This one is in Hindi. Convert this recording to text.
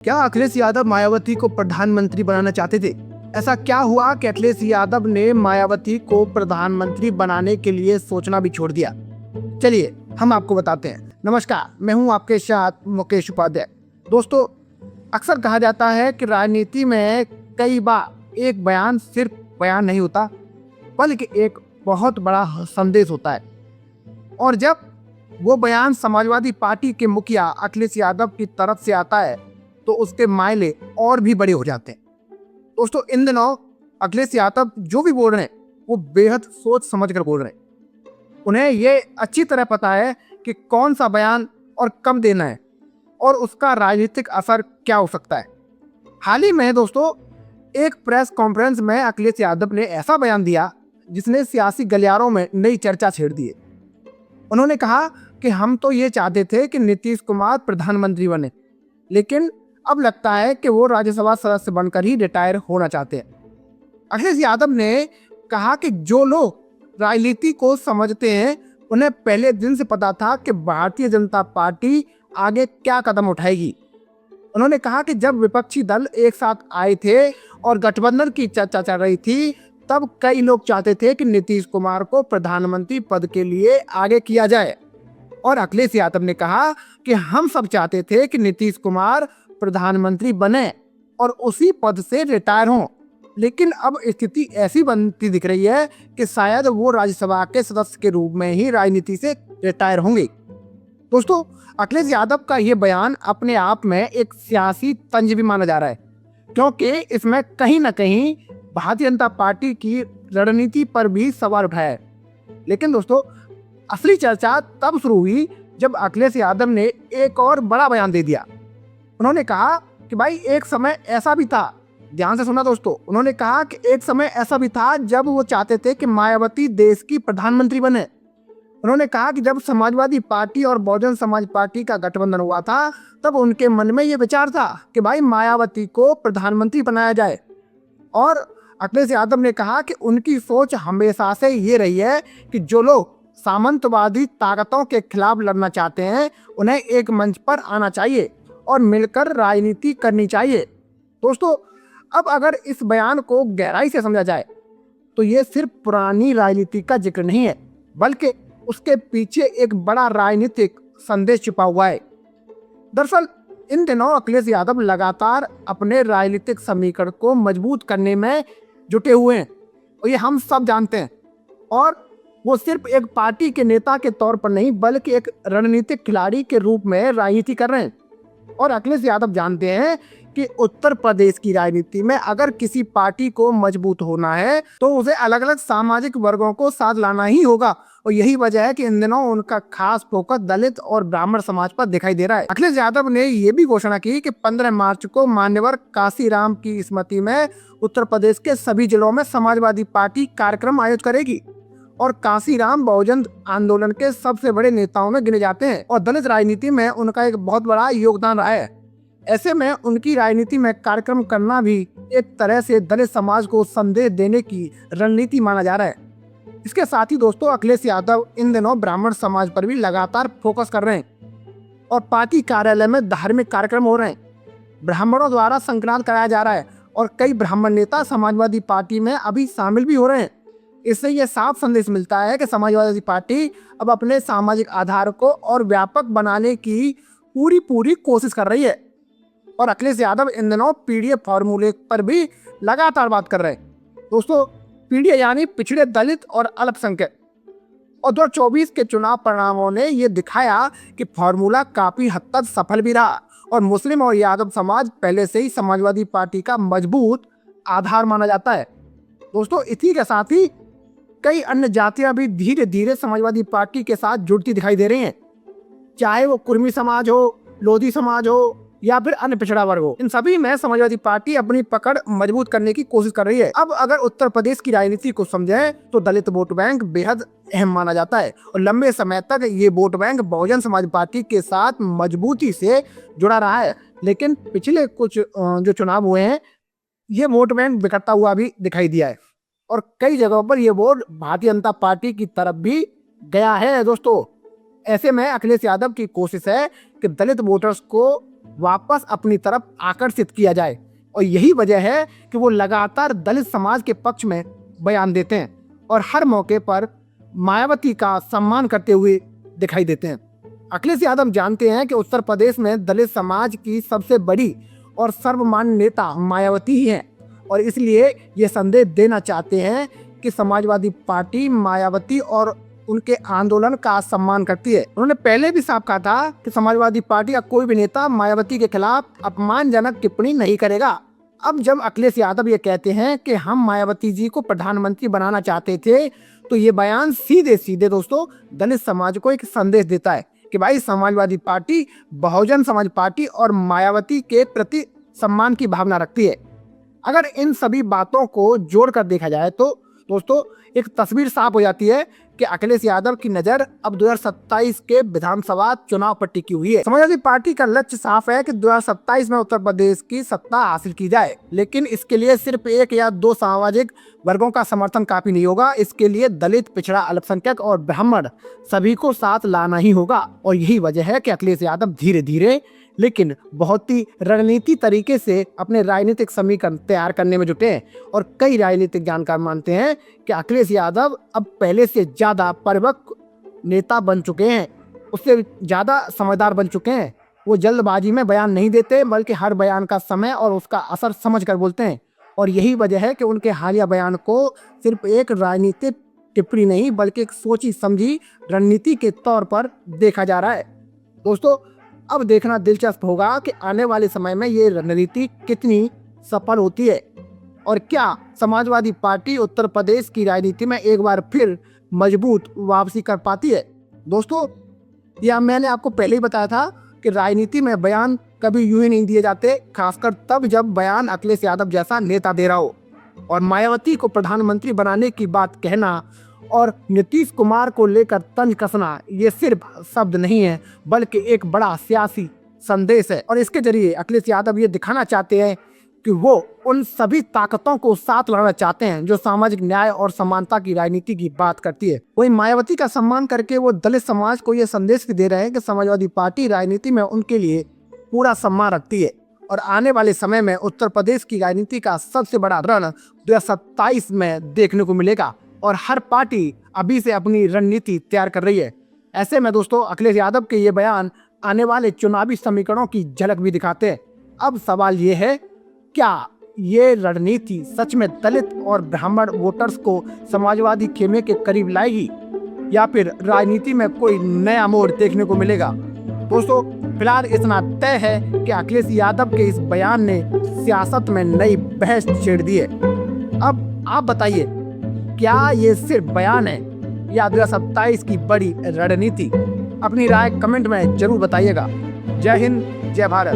क्या अखिलेश यादव मायावती को प्रधानमंत्री बनाना चाहते थे? ऐसा क्या हुआ कि अखिलेश यादव ने मायावती को प्रधानमंत्री बनाने के लिए सोचना भी छोड़ दिया? चलिए हम आपको बताते हैं। नमस्कार, मैं हूं आपके साथ मुकेश उपाध्याय। दोस्तों, अक्सर कहा जाता है कि राजनीति में कई बार एक बयान सिर्फ बयान नहीं होता, बल्कि एक बहुत बड़ा संदेश होता है। और जब वो बयान समाजवादी पार्टी के मुखिया अखिलेश यादव की तरफ से आता है तो उसके मायने और भी बड़े हो जाते हैं। दोस्तों, इन दिनों अखिलेश यादव जो भी बोल रहे हैं वो बेहद सोच समझ कर बोल रहे हैं। उन्हें ये अच्छी तरह पता है कि कौन सा बयान और कब देना है और उसका राजनीतिक असर क्या हो सकता है। हाल ही में दोस्तों एक प्रेस कॉन्फ्रेंस में अखिलेश यादव ने ऐसा बयान दिया जिसने सियासी गलियारों में नई चर्चा छेड़ दी है। उन्होंने कहा कि हम तो ये चाहते थे कि नीतीश कुमार प्रधानमंत्री बने, लेकिन अब लगता है कि वो राज्यसभा सदस्य बनकर ही रिटायर होना चाहते हैं। अखिलेश यादव ने कहा कि जो लोग राजनीति को समझते हैं उन्हें पहले दिन से पता था कि भारतीय जनता पार्टी आगे क्या कदम उठाएगी। उन्होंने कहा कि जब विपक्षी दल एक साथ आए थे और गठबंधन की चर्चा चल रही थी, तब कई लोग चाहते थे कि नीतीश कुमार को प्रधानमंत्री पद के लिए आगे किया जाए। और अखिलेश यादव ने कहा कि हम सब चाहते थे कि नीतीश कुमार प्रधानमंत्री बने और उसी पद से रिटायर हों, लेकिन अब स्थिति ऐसी बनती दिख रही है कि शायद वो राज्यसभा के सदस्य के रूप में ही राजनीति से रिटायर होंगे। दोस्तों, अखिलेश यादव का ये बयान अपने आप में एक सियासी तंज भी माना जा रहा है, क्योंकि इसमें कहीं ना कहीं भारतीय जनता पार्टी की रणनीति पर भी सवाल उठाया है। लेकिन दोस्तों, असली चर्चा तब शुरू हुई जब अखिलेश यादव ने एक और बड़ा बयान दे दिया। उन्होंने कहा कि भाई एक समय ऐसा भी था, ध्यान से सुना दोस्तों, उन्होंने कहा कि एक समय ऐसा भी था जब वो चाहते थे कि मायावती देश की प्रधानमंत्री बने। उन्होंने कहा कि जब समाजवादी पार्टी और बहुजन समाज पार्टी का गठबंधन हुआ था, तब उनके मन में ये विचार था कि भाई मायावती को प्रधानमंत्री बनाया जाए। और अखिलेश यादव ने कहा कि उनकी सोच हमेशा से ये रही है कि जो लोग सामंतवादी ताकतों के खिलाफ लड़ना चाहते हैं उन्हें एक मंच पर आना चाहिए और मिलकर राजनीति करनी चाहिए। दोस्तों, अब अगर इस बयान को गहराई से समझा जाए तो ये सिर्फ पुरानी राजनीति का जिक्र नहीं है, बल्कि उसके पीछे एक बड़ा राजनीतिक संदेश छिपा हुआ है। दरअसल इन दिनों अखिलेश यादव लगातार अपने राजनीतिक समीकरण को मजबूत करने में जुटे हुए हैं और ये हम सब जानते हैं। और वो सिर्फ एक पार्टी के नेता के तौर पर नहीं, बल्कि एक रणनीतिक खिलाड़ी के रूप में राजनीति कर रहे हैं। और अखिलेश यादव जानते हैं कि उत्तर प्रदेश की राजनीति में अगर किसी पार्टी को मजबूत होना है तो उसे अलग अलग सामाजिक वर्गों को साथ लाना ही होगा। और यही वजह है कि इन दिनों उनका खास फोकस दलित और ब्राह्मण समाज पर दिखाई दे रहा है। अखिलेश यादव ने यह भी घोषणा की कि 15 मार्च को मान्यवर काशीराम की स्मृति में उत्तर प्रदेश के सभी जिलों में समाजवादी पार्टी कार्यक्रम आयोजित करेगी। और काशीराम बहुजन आंदोलन के सबसे बड़े नेताओं में गिने जाते हैं और दलित राजनीति में उनका एक बहुत बड़ा योगदान रहा है। ऐसे में उनकी राजनीति में कार्यक्रम करना भी एक तरह से दलित समाज को संदेश देने की रणनीति माना जा रहा है। इसके साथ ही दोस्तों, अखिलेश यादव इन दिनों ब्राह्मण समाज पर भी लगातार फोकस कर रहे हैं और पार्टी कार्यालय में धार्मिक कार्यक्रम हो रहे हैं। ब्राह्मणों द्वारा संक्रांत कराया जा रहा है और कई ब्राह्मण नेता समाजवादी पार्टी में अभी शामिल भी हो रहे हैं। इससे यह साफ संदेश मिलता है कि समाजवादी पार्टी अब अपने सामाजिक आधार को और व्यापक बनाने की पूरी कोशिश कर रही है। और अखिलेश यादव इन दिनों पीडीए फॉर्मूले पर भी लगातार बात कर रहे हैं। दोस्तों, पीडीए यानी पिछड़े दलित और अल्पसंख्यक। और 2024 के चुनाव परिणामों ने यह दिखाया कि फॉर्मूला काफी हद तक सफल भी रहा और मुस्लिम और यादव समाज पहले से ही समाजवादी पार्टी का मजबूत आधार माना जाता है। दोस्तों, इसी के साथ ही कई अन्य जातियां भी धीरे धीरे समाजवादी पार्टी के साथ जुड़ती दिखाई दे रही हैं, चाहे वो कुर्मी समाज हो, लोधी समाज हो या फिर अन्य पिछड़ा वर्ग हो। इन सभी में समाजवादी पार्टी अपनी पकड़ मजबूत करने की कोशिश कर रही है। अब अगर उत्तर प्रदेश की राजनीति को समझें तो दलित वोट बैंक बेहद अहम माना जाता है और लंबे समय तक ये vote bank Bahujan Samaj party के साथ मजबूती से जुड़ा रहा है। लेकिन पिछले कुछ जो चुनाव हुए हैं, ये वोट बैंक बिखरता हुआ भी दिखाई दिया है और कई जगहों पर ये वोट भारतीय जनता पार्टी की तरफ भी गया है। दोस्तों, ऐसे में अखिलेश यादव की कोशिश है कि दलित वोटर्स को वापस अपनी तरफ आकर्षित किया जाए। और यही वजह है कि वो लगातार दलित समाज के पक्ष में बयान देते हैं और हर मौके पर मायावती का सम्मान करते हुए दिखाई देते हैं। अखिलेश यादव जानते हैं कि उत्तर प्रदेश में दलित समाज की सबसे बड़ी और सर्वमान्य नेता मायावती ही है और इसलिए ये संदेश देना चाहते हैं कि समाजवादी पार्टी मायावती और उनके आंदोलन का सम्मान करती है। उन्होंने पहले भी साफ कहा था कि समाजवादी पार्टी का कोई भी नेता मायावती के खिलाफ अपमानजनक टिप्पणी नहीं करेगा। अब जब अखिलेश यादव ये कहते हैं कि हम मायावती जी को प्रधानमंत्री बनाना चाहते थे, तो ये बयान सीधे सीधे दोस्तों दलित समाज को एक संदेश देता है कि भाई समाजवादी पार्टी बहुजन समाज पार्टी और मायावती के प्रति सम्मान की भावना रखती है। अगर इन सभी बातों को जोड़कर देखा जाए तो दोस्तों एक तस्वीर साफ हो जाती है कि अखिलेश यादव की नजर अब 2027 के विधानसभा चुनाव पर टिकी हुई है। समाजवादी पार्टी का लक्ष्य साफ है कि 2027 में उत्तर प्रदेश की सत्ता हासिल की जाए, लेकिन इसके लिए सिर्फ एक या दो सामाजिक वर्गों का समर्थन काफी नहीं होगा। इसके लिए दलित, पिछड़ा, अल्पसंख्यक और ब्राह्मण सभी को साथ लाना ही होगा। और यही वजह है कि अखिलेश यादव धीरे धीरे लेकिन बहुत ही रणनीति तरीके से अपने राजनीतिक समीकरण तैयार करने में जुटे हैं। और कई राजनीतिक जानकार मानते हैं कि अखिलेश यादव अब पहले से ज्यादा परिपक्व नेता बन चुके हैं, उससे ज्यादा समझदार बन चुके हैं। वो जल्दबाजी में बयान नहीं देते, बल्कि हर बयान का समय और उसका असर समझ कर बोलते हैं। और यही वजह है कि उनके हालिया बयान को सिर्फ एक राजनीतिक टिप्पणी नहीं, बल्कि एक सोची समझी रणनीति के तौर पर देखा जा रहा है। दोस्तों अब देखना दिलचस्प होगा कि आने वाले समय में ये रणनीति कितनी सफल होती है और क्या समाजवादी पार्टी उत्तर प्रदेश की राजनीति में एक बार फिर मजबूत वापसी कर पाती है। दोस्तों यह मैंने आपको पहले ही बताया था कि राजनीति में बयान कभी यूं ही नहीं दिए जाते, खासकर तब जब बयान अखिलेश यादव जैसा नेता दे रहा हो। और मायावती को प्रधानमंत्री बनाने की बात कहना और नीतीश कुमार को लेकर तंज कसना ये सिर्फ शब्द नहीं है, बल्कि एक बड़ा सियासी संदेश है। और इसके जरिए अखिलेश यादव ये दिखाना चाहते हैं कि वो उन सभी ताकतों को साथ लाना चाहते हैं जो सामाजिक न्याय और समानता की राजनीति की बात करती है। वही मायावती का सम्मान करके वो दलित समाज को ये संदेश दे रहे हैं कि समाजवादी पार्टी राजनीति में उनके लिए पूरा सम्मान रखती है। और आने वाले समय में उत्तर प्रदेश की राजनीति का सबसे बड़ा रण 2027 में देखने को मिलेगा और हर पार्टी अभी से अपनी रणनीति तैयार कर रही है। ऐसे में दोस्तों अखिलेश यादव के ये बयान आने वाले चुनावी समीकरणों की झलक भी दिखाते हैं। अब सवाल ये है, क्या ये रणनीति सच में दलित और ब्राह्मण वोटर्स को समाजवादी खेमे के करीब लाएगी या फिर राजनीति में कोई नया मोड़ देखने को मिलेगा? दोस्तों फिलहाल इतना तय है कि अखिलेश यादव के इस बयान ने सियासत में नई बहस छेड़ दी है। अब आप बताइए, क्या ये सिर्फ बयान है या 2027 की बड़ी रणनीति? अपनी राय कमेंट में जरूर बताइएगा। जय हिंद, जय भारत।